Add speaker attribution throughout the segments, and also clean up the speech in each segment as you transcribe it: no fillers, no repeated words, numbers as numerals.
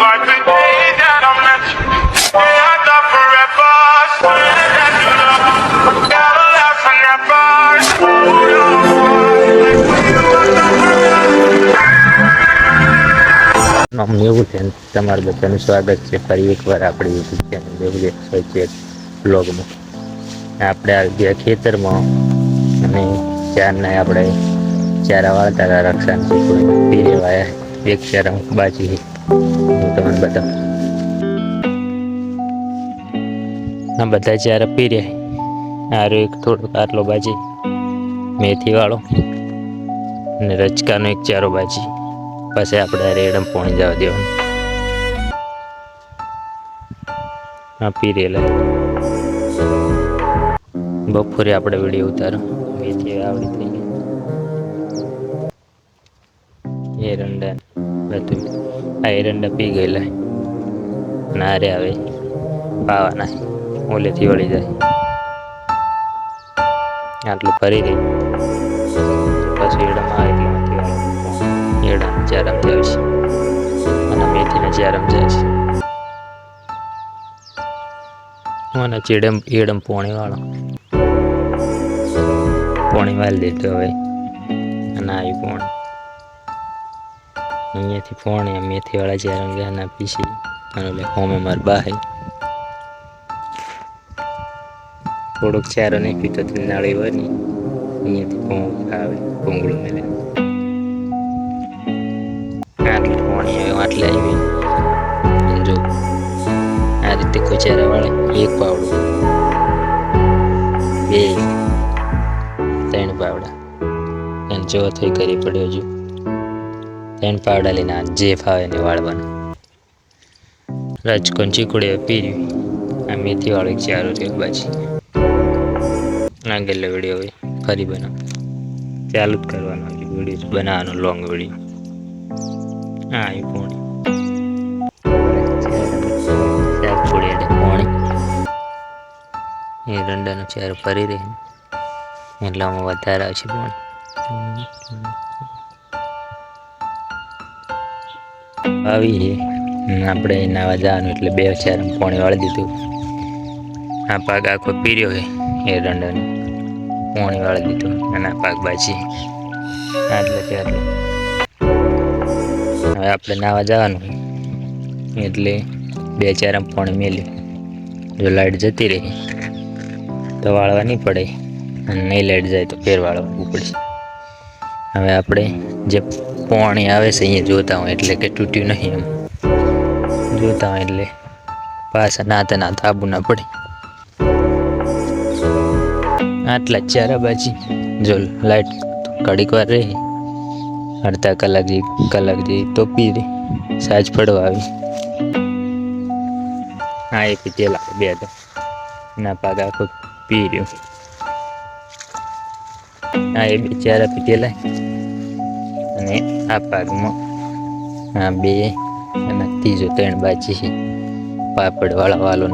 Speaker 1: like the day that I met you. Yeah, I thought forever. Swear that you love me. Gotta laugh and never. Hold on, like when you were the
Speaker 2: એવું છે તમારું બધાનું સ્વાગત છે ફરી એકવાર આપણી યુટ્યુબ ચેનલ દેવલી એક્સવાય બ્લોગમાં. આપણે આવી ગયા ખેતરમાં અને ચારના આપણે ચારા વાળતા હતા. રક્ષાંતિ પીરે વાયા એક ચારા બાજી હું તમને બતાવું. આ બધા ચારા પીરે આરો એક થોડોક આટલો બાજી મેથી વાળો અને રચકાનો એક ચારો બાજી. પછી આપણે રેડમ પોણી જવા દેવાનું. હા પીરેલા બપોરે આપણે વિડીયો ઉતારો મેથી આવડી થઈ ગઈ એરંડા બધું. આ એરંડા પી ગયેલા નારે આવે પાવાના ઓલેથી વળી જાય. આટલું ફરી રહી પછી એડામાં આવે એડા ચારામ જાય છે અને મેથીના ચારામ જાય છે. મને ચેડમ એડમ પોણી વાળો પોણી વાળી દેતો હવે અને આવી પોણી અહીંયાથી પોણી મેથી વાળા ચારામ ગયા ના પીસી અને હોમે માર બાહી થોડોક ચારો નહીં પીતો નાળી હોય ને અહીંયાથી પોંગ આવે પોંગળું મેલે આટલું પોણી આવે આટલે આવી જો આ રીતે કોઈ ચારા વાળે એક પાવડું બે ત્રણ પાવડા એને જો થઈ કરી પડ્યો હજુ ત્રણ પાવડા લઈને જે ફાવે ને વાળવાના. રાજકોન ચીકુડી પીર્યું આ મેથી વાળો એક ચારો છે બાજી. આગળ વિડીયો હોય ફરી બનાવ ચાલુ જ કરવાનો વિડીયો બનાવવાનો લોંગ વિડીયો. હા એ પોણી શાક છોડી એટલે પોણી એ રંડાનો ચાર ફરી રહે એટલે આમાં વધારે આવશે પોણી. આવી આપણે નાવા જવાનું એટલે બે ચાર પોણી વાળી દીધું. આ પાક આખો પીર્યો હોય એ રંડાનો પોણી વાળી દીધું અને આ પાક બાજી આટલે આટલે. હવે આપણે નાવા જવાનું એટલે બે ચાર પોણી મેલ્યું. જો લાઇટ જતી રહી તો વાળવા નહીં પડે અને નહીં લાઇટ જાય તો ફેર વાળવું પડશે. હવે આપણે જે પોણી આવે છે અહીંયા જોતા હોય એટલે કે તૂટ્યું નહીં એમ જોતા હોય એટલે પાછા નાતા નાતા આબુ ના પડે. આટલા ચારા બાજી જો લાઇટ ઘડીક વાર રહે અડધા કલાક જે તો પી રહી સાજ પડવા આવી. હા એ પીતેલા બે તો ના પાક આખો પી રહ્યો. હા એ બે ચારા પીતેલા અને આ પાકમાં આ બે અને ત્રીજો ત્રણ બાજી છે પાપડ વાળા વાલો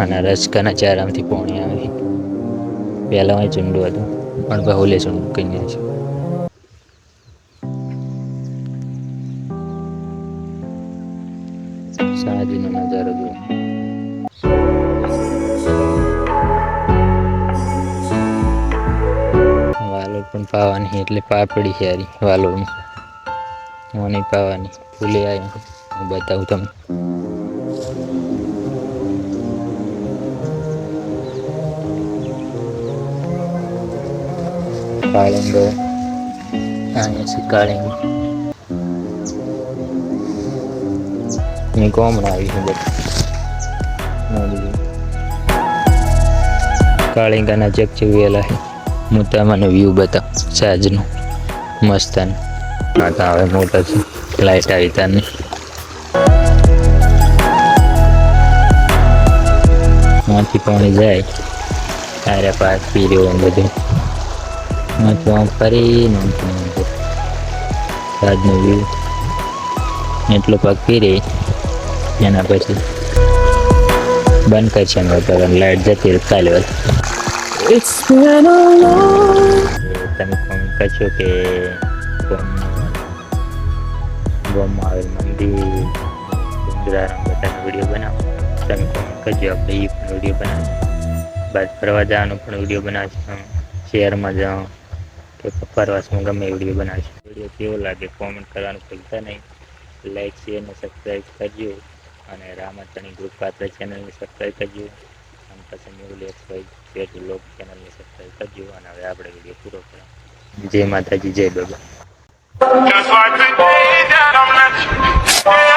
Speaker 2: અને રચકાના ચારામાંથી પોણી આવે. પહેલાં અહીં ચૂંડું હતું પણ બહુલે ચૂંડું કહી દે છે. સાંજનો નજારો જુઓ. વાલોળ પણ પાવાની એટલે પાપડી સારી વાલોળમાં નહીં પાવાની ફૂલે આવી હું બતાવું તમને. કાળિંગો અહીંયા છે કાળિંગ ની કોમણા આવી છે બધા કાળિંગાના ચેક વેલા હું તમને વ્યૂ બતાવ સાજનું મસ્તન. આ હવે મોટર છે લાઇટ આવી તારની માંથી પાણી જાય તારે પાક પી રહ્યો બધું તો આમ ફરીને સાજનો વ્યૂ એટલો પાક પી રહી એના પછી બંધ કરશે લાઇટ જતી રહે કાલે વાત. તમે ફોન કરશો કે ગામમાં આવેલ મંદિર ડુંગરાના બધાનો વિડીયો બનાવો. તમે કોમેન્ટ કરજો, આપણે એ પણ વિડીયો બનાવીશું. બહાર ફરવા જવાનો પણ વિડીયો બનાવીશું. શહેરમાં જાઓ કે પ્રવાસમાં ગમે એ વિડીયો બનાવીશું. વિડીયો કેવો લાગે કોમેન્ટ કરવાનું ભૂલતા નહીં. લાઈક શેર અને સબસ્ક્રાઈબ કરજો. અને રામાચણી ગ્રુપ પાત્ર ચેનલને સબસ્ક્રાઈબ કરજો. અને પછી ન્યૂ લેક્સ હોય પેટ બ્લોગ ચેનલને સબસ્ક્રાઈબ કરજો. અને હવે આપણે વિડીયો પૂરો કરીએ. જય માતાજી, જય બાબા.
Speaker 1: Just like the day that I met you.